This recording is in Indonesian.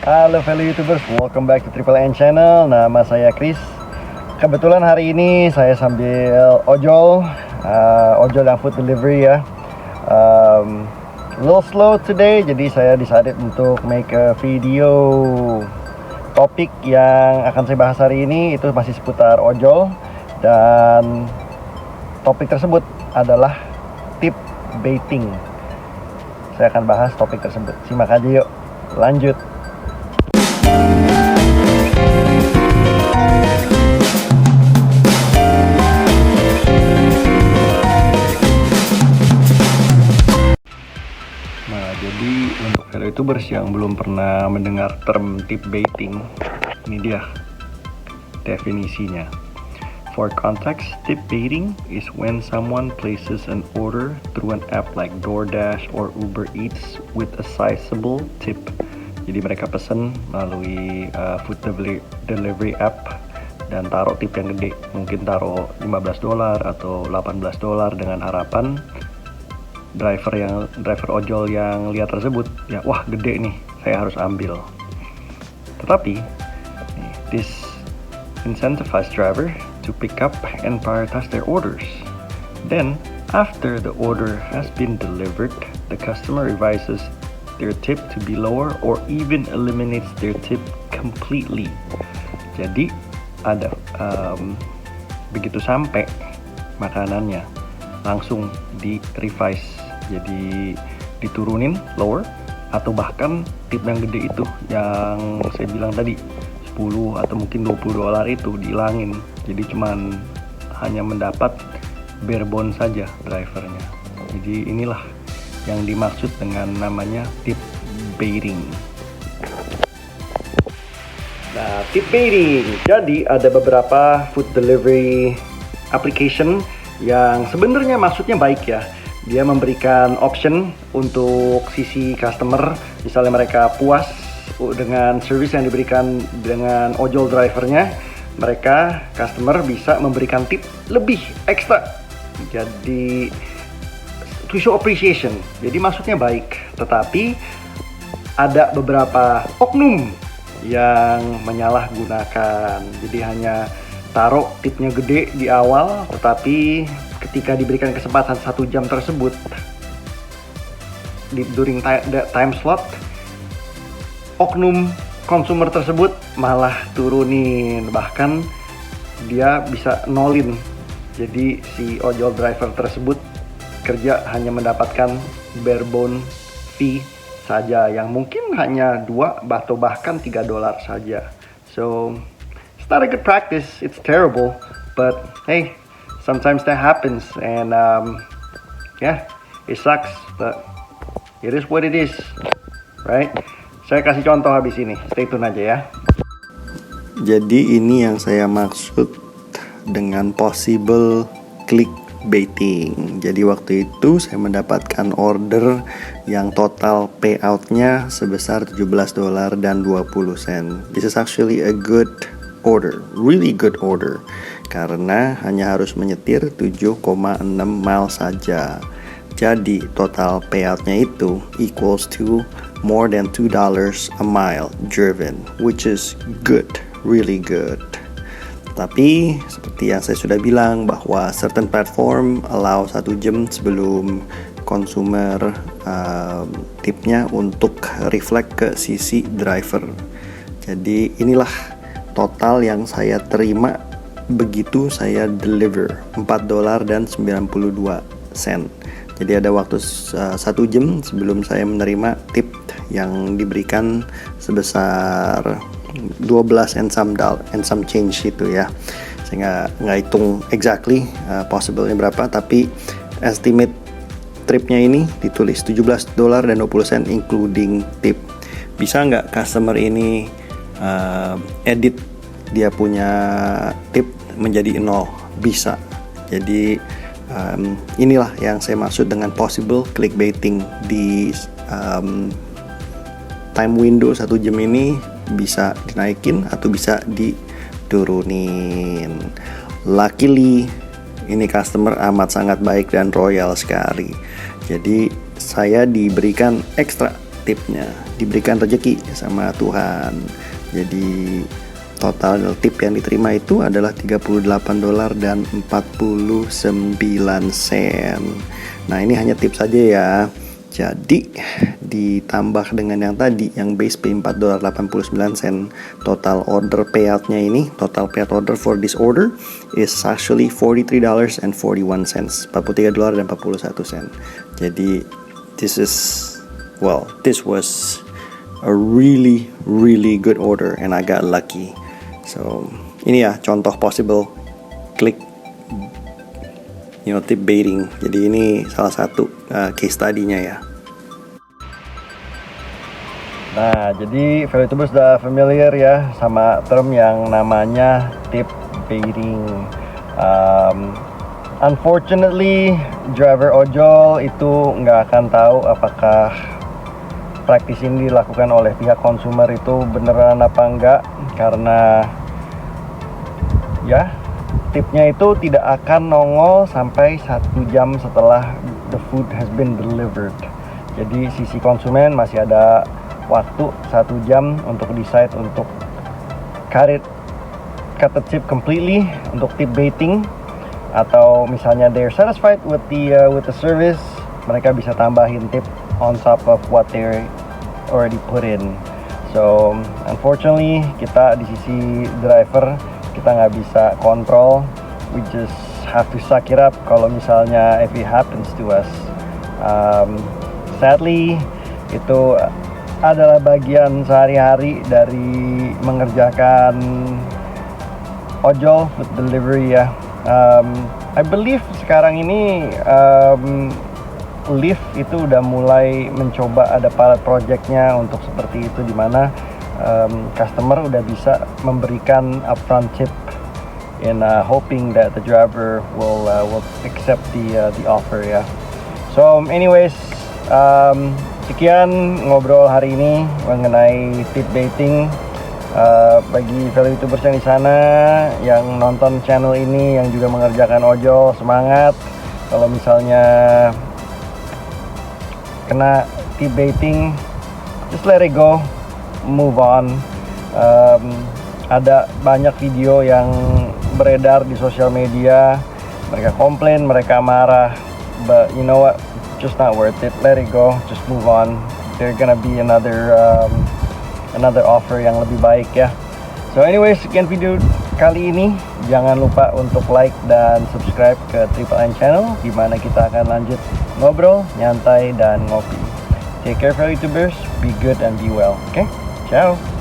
Halo fellow YouTubers, welcome back to Triple N Channel. Nama saya Chris. Kebetulan hari ini saya sambil ojol dan food delivery ya. A little slow today, jadi saya decided untuk make a video. Topik yang akan saya bahas hari ini itu masih seputar ojol, dan topik tersebut adalah tip baiting. Saya akan bahas topik tersebut. Simak aja yuk, lanjut. Nah, jadi untuk fellow YouTubers yang belum pernah mendengar term tip baiting, ini dia definisinya. For context, tip baiting is when someone places an order through an app like DoorDash or Uber Eats with a sizable tip. Jadi mereka pesen melalui food delivery app dan taruh tip yang gede, mungkin taruh $15 atau $18 dengan harapan driver ojol yang lihat tersebut ya, wah gede nih, saya harus ambil. Tetapi this incentivize driver to pick up and prioritize their orders. Then after the order has been delivered, the customer revises their tip to be lower or even eliminates their tip completely. Jadi ada begitu sampai makanannya langsung di revise, jadi diturunin lower, atau bahkan tip yang gede itu yang saya bilang tadi 10 atau mungkin $20 itu dihilangin, jadi cuman hanya mendapat bare bone saja drivernya. Jadi inilah yang dimaksud dengan namanya tip baiting. Nah, tip baiting, jadi ada beberapa food delivery application yang sebenarnya maksudnya baik ya. Dia memberikan option untuk sisi customer, misalnya mereka puas dengan service yang diberikan dengan ojol drivernya, mereka customer bisa memberikan tip lebih ekstra. Jadi to show appreciation. Jadi maksudnya baik, tetapi ada beberapa oknum yang menyalahgunakan. Jadi hanya taruh tipnya gede di awal, tetapi ketika diberikan kesempatan 1 jam tersebut during time slot, oknum konsumer tersebut malah turunin, bahkan dia bisa nolin. Jadi si ojol driver tersebut kerja hanya mendapatkan bare bone fee saja, yang mungkin hanya $2 atau bahkan $3 saja. So it's not a good practice, it's terrible, but hey, sometimes that happens, and yeah, it sucks, but it is what it is, right? Saya kasih contoh habis ini, stay tune aja ya. Jadi ini yang saya maksud dengan possible clickbaiting. Jadi waktu itu saya mendapatkan order yang total payoutnya sebesar $17.20. This is actually a good order, really good order, karena hanya harus menyetir 7,6 mile saja. Jadi total payoutnya itu equals to more than $2 a mile driven, which is good, really good. Tapi seperti yang saya sudah bilang, bahwa certain platform allow 1 jam sebelum consumer tipnya untuk reflect ke sisi driver. Jadi inilah total yang saya terima begitu saya deliver, $4.92. Jadi ada waktu 1 jam sebelum saya menerima tip yang diberikan sebesar 12 and some change itu ya. Saya nggak hitung exactly possible-nya berapa, tapi estimate tripnya ini ditulis $17.20 including tip. Bisa nggak customer ini edit dia punya tip menjadi 0? Bisa. Jadi inilah yang saya maksud dengan possible clickbaiting. Di time window 1 jam ini bisa dinaikin atau bisa diturunin. Luckily ini customer amat sangat baik dan royal sekali. Jadi saya diberikan ekstra tipnya, diberikan rezeki sama Tuhan. Jadi total tip yang diterima itu adalah $38 dan 49 sen. Nah, ini hanya tip saja ya. Jadi ditambah dengan yang tadi, yang base pay $4.89, total order payoutnya ini, total payout order for this order is actually $43.41, $43.41. Jadi this was a really good order and I got lucky. So ini ya contoh possible klik tip baiting. Jadi ini salah satu case study-nya ya. Nah, jadi ValueTubers udah familiar ya sama term yang namanya tip baiting. Unfortunately, driver ojol itu nggak akan tahu apakah praktis ini dilakukan oleh pihak konsumer itu beneran apa enggak, karena ya tipnya itu tidak akan nongol sampai 1 jam setelah the food has been delivered. Jadi sisi konsumen masih ada waktu 1 jam untuk decide untuk cut the tip completely untuk tip baiting, atau misalnya they're satisfied with the service, mereka bisa tambahin tip on top of what they already put in. So unfortunately kita di sisi driver kita nggak bisa kontrol. We just have to suck it up kalau misalnya if it happens to us. Sadly itu adalah bagian sehari-hari dari mengerjakan ojol food delivery ya. I believe sekarang ini Lyft itu udah mulai mencoba ada pilot projectnya untuk seperti itu, dimana customer udah bisa memberikan upfront tip in hoping that the driver will accept the offer ya. So anyways, sekian ngobrol hari ini mengenai tip baiting. Bagi ValueTubers yang di sana yang nonton channel ini yang juga mengerjakan ojol, semangat. Kalau misalnya kena tip baiting, just let it go, move on. Ada banyak video yang beredar di sosial media, mereka komplain, mereka marah, but you know what, just not worth it. Let it go, just move on. There's gonna be another offer yang lebih baik ya. So anyways, sekian video kali ini. Jangan lupa untuk like dan subscribe ke Triple N Channel, di mana kita akan lanjut ngobrol, nyantai, dan ngopi. Take care ValueTubers, be good and be well. Okay? Ciao!